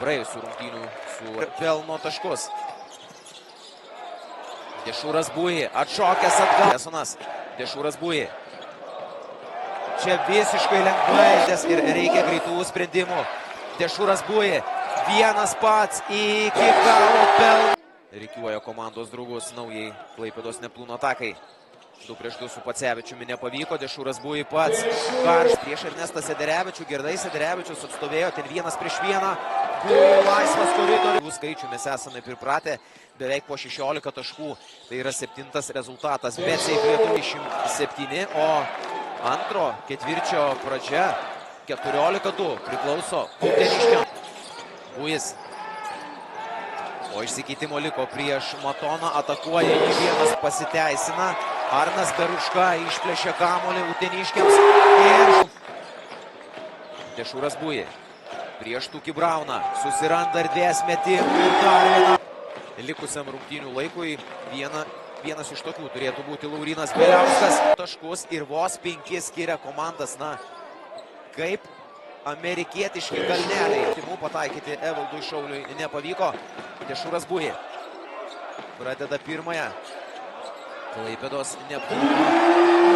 praėjusių rungtynių su pelno taškus. Dešūras Buji atšokęs atgal. Nesonas. Dešūras Buji. Čia visiškai lengvai ir reikia greitų sprendimų. Dešūras Buji. Vienas pats iki galo pelno. Rikiuoja komandos draugus naujai Klaipėdos Neptūno atakai. 2-2 su Pacevičiumi nepavyko. Dešūras Buji pats. Karš prieš Ernestą Sederevičių. Girdai Sederevičius atstovėjo ten 1-1. Buji laisvas koridorius. Skaičių mes esame pripratę. Beveik po 16 taškų. Tai yra 7 rezultatas. Bet Lietuva 27. O antro ketvirčio pradžia 14-2 priklauso uteniškiam. Bujis. O išsikeitimo liko prieš Matoną. Atakuoja jį vienas pasiteisina. Arnas Beruška išplėšė kamuolį uteniškiams. Ir Dešūras Buji. Prieš Tukį Brauną. Susiranda erdvės metimų ir dar vieną. Likusiam rungtynių laikui vienas iš tokių turėtų būti Laurinas Beliauskas. Taškus ir vos 5 skiria komandas. Na, kaip amerikietiški kalneliai. Timų pataikyti Evaldui Šauliui nepavyko. Dešūras Buji pradeda pirmąją Klaipėdos Neptūno